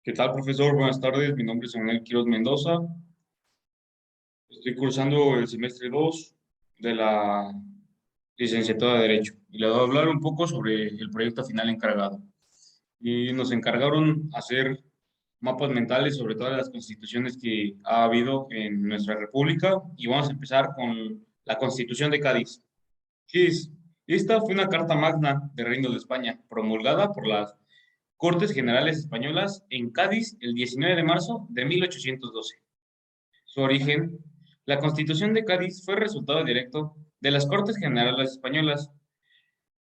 ¿Qué tal, profesor? Buenas tardes. Mi nombre es Manuel Quiroz Mendoza. Estoy cursando el semestre 2 de la licenciatura de Derecho y le voy a hablar un poco sobre el proyecto final encargado. Y nos encargaron hacer mapas mentales sobre todas las constituciones que ha habido en nuestra república y vamos a empezar con la Constitución de Cádiz. ¿Qué es? Esta fue una carta magna del Reino de España, promulgada por las Cortes Generales Españolas en Cádiz el 19 de marzo de 1812. Su origen, la Constitución de Cádiz fue resultado directo de las Cortes Generales Españolas,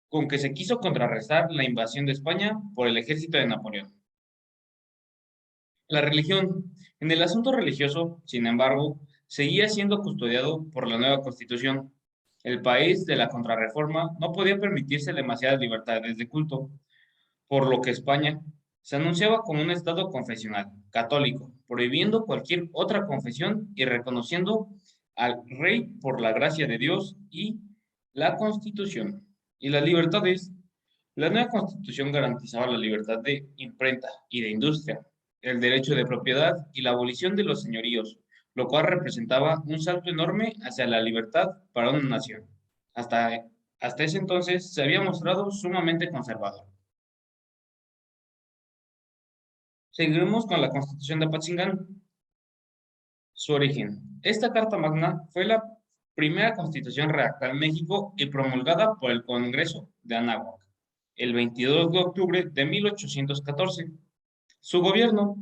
con que se quiso contrarrestar la invasión de España por el ejército de Napoleón. La religión. En el asunto religioso, sin embargo, seguía siendo custodiado por la nueva Constitución. El país de la contrarreforma no podía permitirse demasiadas libertades de culto, por lo que España se anunciaba como un Estado confesional, católico, prohibiendo cualquier otra confesión y reconociendo al rey por la gracia de Dios y la Constitución. Y las libertades, la nueva Constitución garantizaba la libertad de imprenta y de industria, el derecho de propiedad y la abolición de los señoríos, lo cual representaba un salto enorme hacia la libertad para una nación. Hasta, hasta ese entonces se había mostrado sumamente conservador. Seguiremos con la Constitución de Apatzingán. Su origen. Esta Carta Magna fue la primera constitución redactada en México y promulgada por el Congreso de Anáhuac el 22 de octubre de 1814. Su gobierno.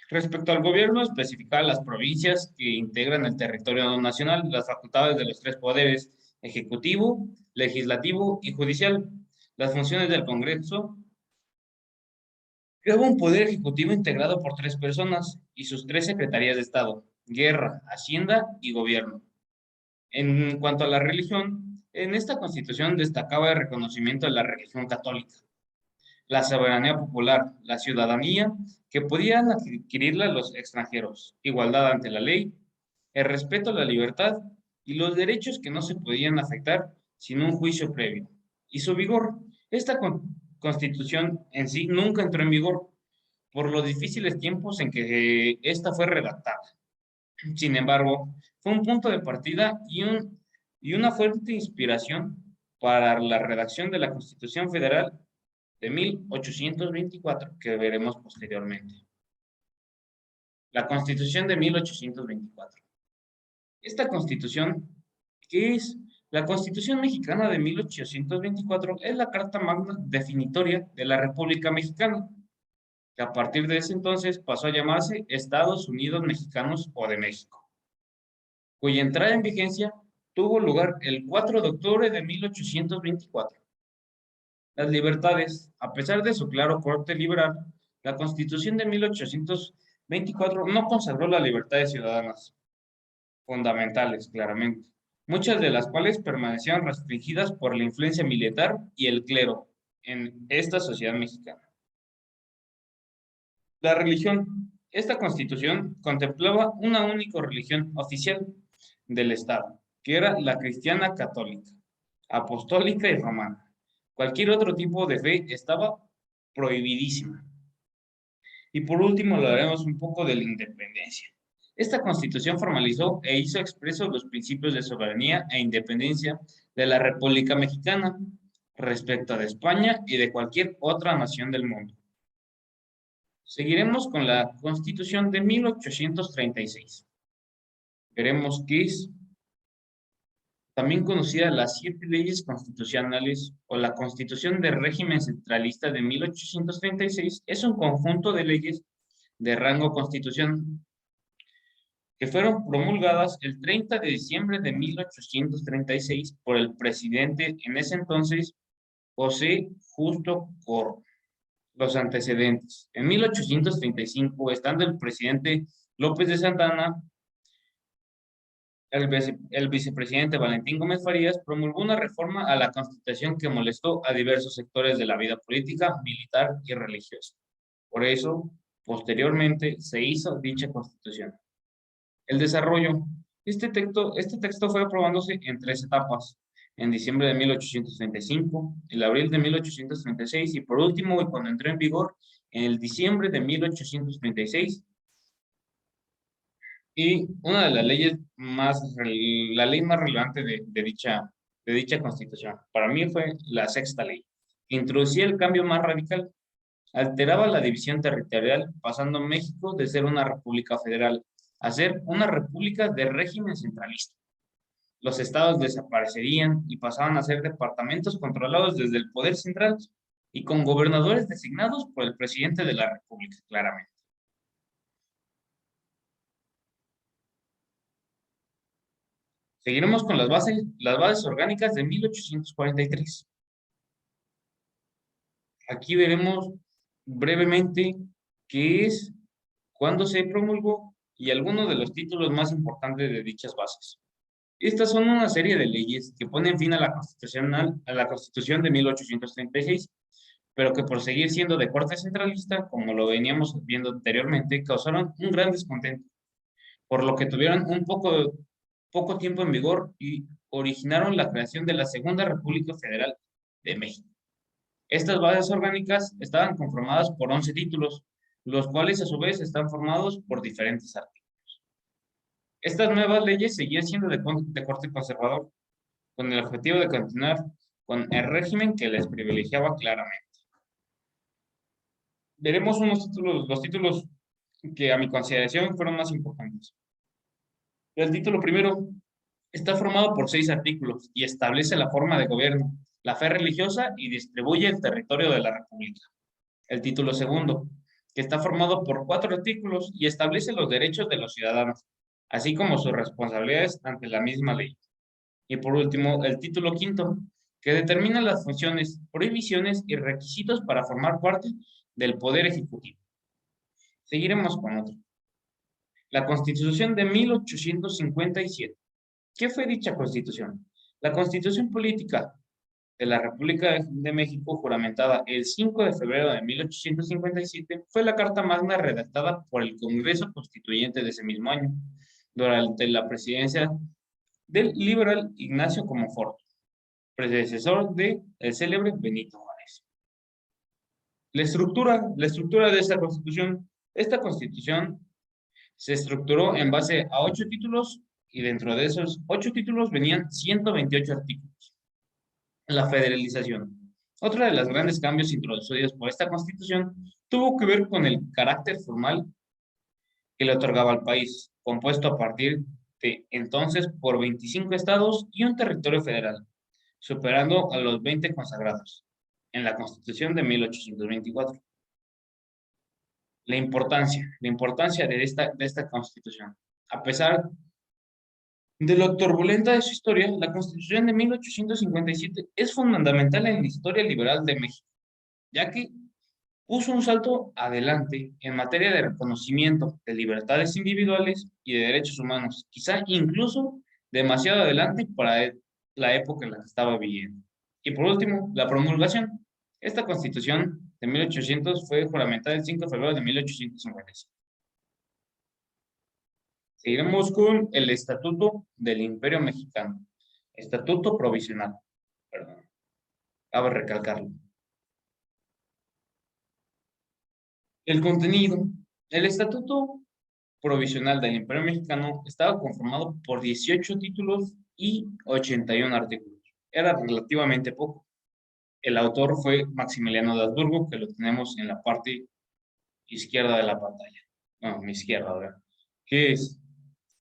Respecto al gobierno, especificaba las provincias que integran el territorio nacional, las facultades de los tres poderes, ejecutivo, legislativo y judicial, las funciones del Congreso. Creaba un poder ejecutivo integrado por tres personas y sus tres secretarías de Estado: Guerra, Hacienda y Gobierno. En cuanto a la religión, en esta constitución destacaba el reconocimiento de la religión católica, la soberanía popular, la ciudadanía que podían adquirirla los extranjeros, igualdad ante la ley, el respeto a la libertad y los derechos que no se podían afectar sin un juicio previo. Y su vigor. Esta constitución en sí nunca entró en vigor por los difíciles tiempos en que esta fue redactada. Sin embargo, fue un punto de partida y una fuerte inspiración para la redacción de la Constitución Federal de 1824, que veremos posteriormente. La Constitución de 1824. Esta Constitución, ¿qué es? La Constitución Mexicana de 1824 es la Carta Magna definitoria de la República Mexicana, que a partir de ese entonces pasó a llamarse Estados Unidos Mexicanos o de México, cuya entrada en vigencia tuvo lugar el 4 de octubre de 1824. Las libertades. A pesar de su claro corte liberal, la Constitución de 1824 no consagró las libertades ciudadanas fundamentales, claramente, muchas de las cuales permanecieron restringidas por la influencia militar y el clero en esta sociedad mexicana. La religión. Esta constitución contemplaba una única religión oficial del Estado, que era la cristiana católica, apostólica y romana. Cualquier otro tipo de fe estaba prohibidísima. Y por último, hablaremos un poco de la independencia. Esta constitución formalizó e hizo expresos los principios de soberanía e independencia de la República Mexicana respecto de España y de cualquier otra nación del mundo. Seguiremos con la Constitución de 1836. Veremos qué es, también conocida las Siete Leyes Constitucionales o la Constitución del Régimen Centralista de 1836, es un conjunto de leyes de rango constitucional que fueron promulgadas el 30 de diciembre de 1836 por el presidente en ese entonces, José Justo Corro. Los antecedentes. En 1835, estando el presidente López de Santana, el vicepresidente Valentín Gómez Farías promulgó una reforma a la Constitución que molestó a diversos sectores de la vida política, militar y religiosa. Por eso, posteriormente, se hizo dicha Constitución. El desarrollo. Este texto fue aprobándose en tres etapas: en diciembre de 1835, en abril de 1836 y por último, y cuando entró en vigor, en el diciembre de 1836 y una de las leyes la ley más relevante de dicha constitución, para mí fue la sexta ley, que introducía el cambio más radical. Alteraba la división territorial, pasando México de ser una república federal a ser una república de régimen centralista. Los estados desaparecerían y pasaban a ser departamentos controlados desde el poder central y con gobernadores designados por el presidente de la república, claramente. Seguiremos con las bases orgánicas de 1843. Aquí veremos brevemente qué es, cuándo se promulgó y algunos de los títulos más importantes de dichas bases. Estas son una serie de leyes que ponen fin a la Constitución de 1836, pero que por seguir siendo de corte centralista, como lo veníamos viendo anteriormente, causaron un gran descontento, por lo que tuvieron poco tiempo en vigor y originaron la creación de la Segunda República Federal de México. Estas bases orgánicas estaban conformadas por 11 títulos, los cuales a su vez están formados por diferentes artículos. Estas nuevas leyes seguían siendo de corte conservador, con el objetivo de continuar con el régimen que les privilegiaba claramente. Veremos los títulos que a mi consideración fueron más importantes. El título primero está formado por 6 artículos y establece la forma de gobierno, la fe religiosa y distribuye el territorio de la República. El título segundo, que está formado por 4 artículos y establece los derechos de los ciudadanos, así como sus responsabilidades ante la misma ley. Y por último, el título quinto, que determina las funciones, prohibiciones y requisitos para formar parte del Poder Ejecutivo. Seguiremos con otro. La Constitución de 1857. ¿Qué fue dicha Constitución? La Constitución Política de la República de México, juramentada el 5 de febrero de 1857, fue la Carta Magna redactada por el Congreso Constituyente de ese mismo año, durante la presidencia del liberal Ignacio Comonfort, predecesor del célebre Benito Juárez. La estructura de esta constitución se estructuró en base a 8 títulos y dentro de esos 8 títulos venían 128 artículos. La federalización. Otro de los grandes cambios introducidos por esta constitución tuvo que ver con el carácter formal que le otorgaba al país, compuesto a partir de entonces por 25 estados y un territorio federal, superando a los 20 consagrados en la Constitución de 1824. La importancia de esta Constitución. A pesar de lo turbulenta de su historia, la Constitución de 1857 es fundamental en la historia liberal de México, ya que puso un salto adelante en materia de reconocimiento de libertades individuales y de derechos humanos, quizá incluso demasiado adelante para la época en la que estaba viviendo. Y por último, la promulgación. Esta Constitución de 1800 fue juramentada el 5 de febrero de 1857. Seguiremos con el Estatuto del Imperio Mexicano. Estatuto provisional. Perdón. Cabe recalcarlo. El contenido. El Estatuto Provisional del Imperio Mexicano estaba conformado por 18 títulos y 81 artículos. Era relativamente poco. El autor fue Maximiliano de Habsburgo, que lo tenemos en la parte izquierda de la pantalla. No, mi izquierda, ¿verdad? ¿Qué es?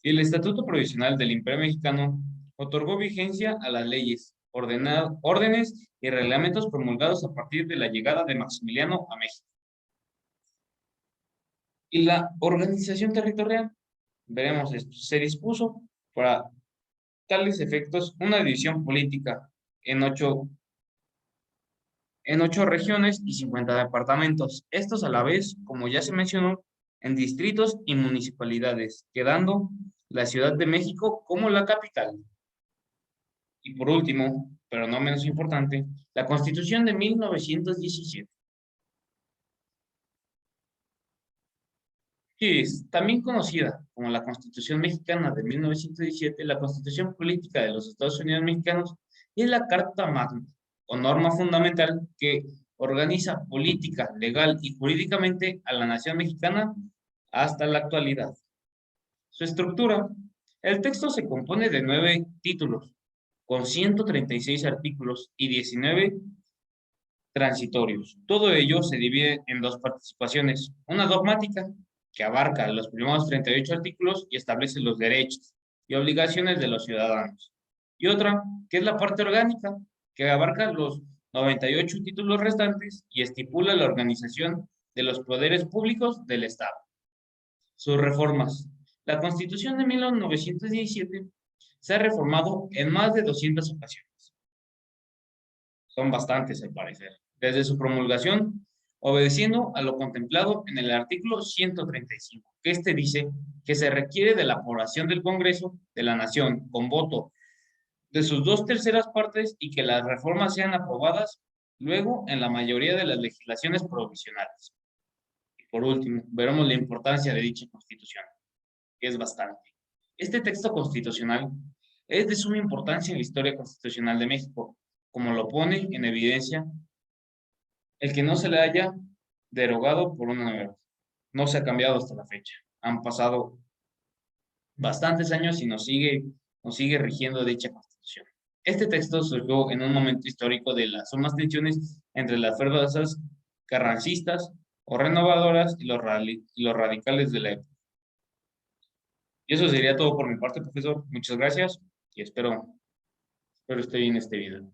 El Estatuto Provisional del Imperio Mexicano otorgó vigencia a las leyes, órdenes y reglamentos promulgados a partir de la llegada de Maximiliano a México. Y la organización territorial, veremos esto, se dispuso para tales efectos una división política en 8 regiones y 50 departamentos. Estos a la vez, como ya se mencionó, en distritos y municipalidades, quedando la Ciudad de México como la capital. Y por último, pero no menos importante, la Constitución de 1917. Que es también conocida como la Constitución Mexicana de 1917, la Constitución Política de los Estados Unidos Mexicanos y la Carta Magna, o norma fundamental que organiza política, legal y jurídicamente a la nación mexicana hasta la actualidad. Su estructura. El texto se compone de 9 títulos, con 136 artículos y 19 transitorios. Todo ello se divide en dos participaciones. Una dogmática, que abarca los primeros 38 artículos y establece los derechos y obligaciones de los ciudadanos. Y otra, que es la parte orgánica, que abarca los 98 títulos restantes y estipula la organización de los poderes públicos del Estado. Sus reformas. La Constitución de 1917 se ha reformado en más de 200 ocasiones. Son bastantes, al parecer. Desde su promulgación, obedeciendo a lo contemplado en el artículo 135, que este dice que se requiere de la aprobación del Congreso de la Nación con voto de sus 2/3 partes y que las reformas sean aprobadas luego en la mayoría de las legislaciones provisionales. Y por último, veremos la importancia de dicha Constitución, que es bastante. Este texto constitucional es de suma importancia en la historia constitucional de México, como lo pone en evidencia el que no se le haya derogado por una nueva. No se ha cambiado hasta la fecha. Han pasado bastantes años y nos sigue rigiendo dicha constitución. Este texto surgió en un momento histórico de las sumas tensiones entre las fuerzas carrancistas o renovadoras y los radicales de la época. Y eso sería todo por mi parte, profesor. Muchas gracias y espero esté bien este video.